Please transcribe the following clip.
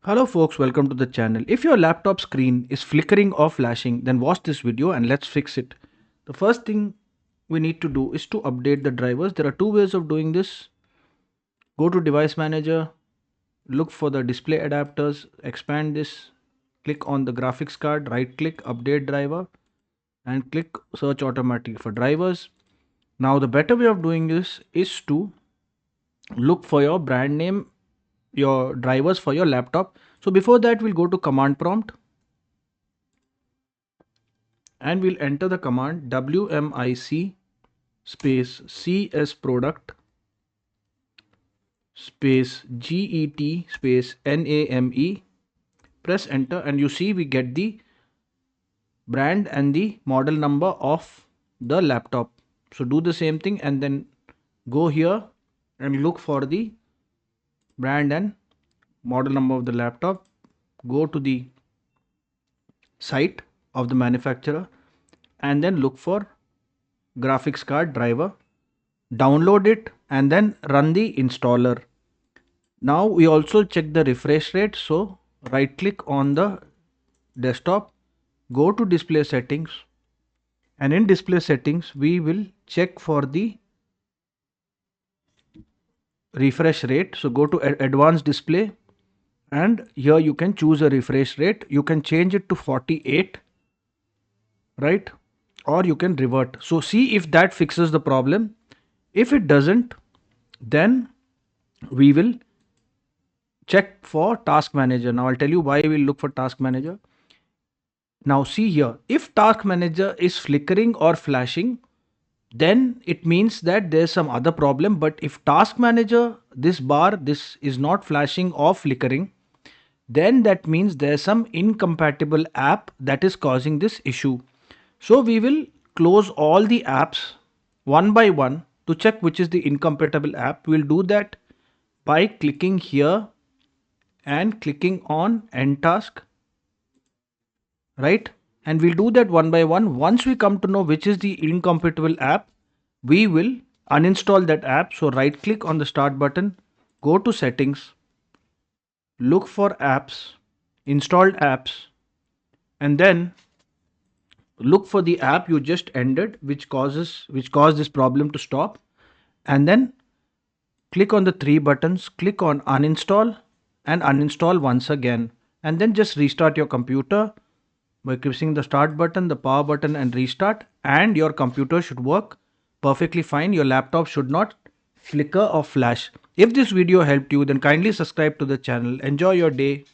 Hello folks, welcome to the channel. If your laptop screen is flickering or flashing, then watch this video and let's fix it. The first thing we need to do is to update the drivers. There are two ways of doing this. Go to device manager, look for the display adapters, expand this, click on the graphics card, right click, update driver, and click search automatically for drivers. Now the better way of doing this is to look for your brand name, your drivers for your laptop. So before that, we'll go to command prompt and we'll enter the command wmic space cs product space get space name. Press enter and you see we get the brand and the model number of the laptop. So do the same thing and then go here and look for the brand and model number of the laptop. Go to the site of the manufacturer and then look for graphics card driver, download it and then run the installer. Now we also check the refresh rate. So right click on the desktop, go to display settings, and in display settings we will check for the refresh rate. So go to advanced display and here you can choose a refresh rate. You can change it to 48, right? Or you can revert. So see if that fixes the problem. If it doesn't, then we will check for task manager. Now I'll tell you why we'll look for task manager. Now see here, if task manager is flickering or flashing, then it means that there's some other problem. But if task manager, this bar, this is not flashing or flickering, then that means there's some incompatible app that is causing this issue. So we will close all the apps one by one to check which is the incompatible app. We'll do that by clicking here and clicking on end task, right? And we'll do that one by one. Once we come to know which is the incompatible app, we will uninstall that app. So right click on the start button, go to settings, look for apps, installed apps, and then look for the app you just ended which caused this problem to stop, and then click on the three buttons, click on uninstall and uninstall once again, and then just restart your computer by pressing the start button, the power button and restart, and your computer should work perfectly fine. Your laptop should not flicker or flash. If this video helped you, then kindly subscribe to the channel. Enjoy your day.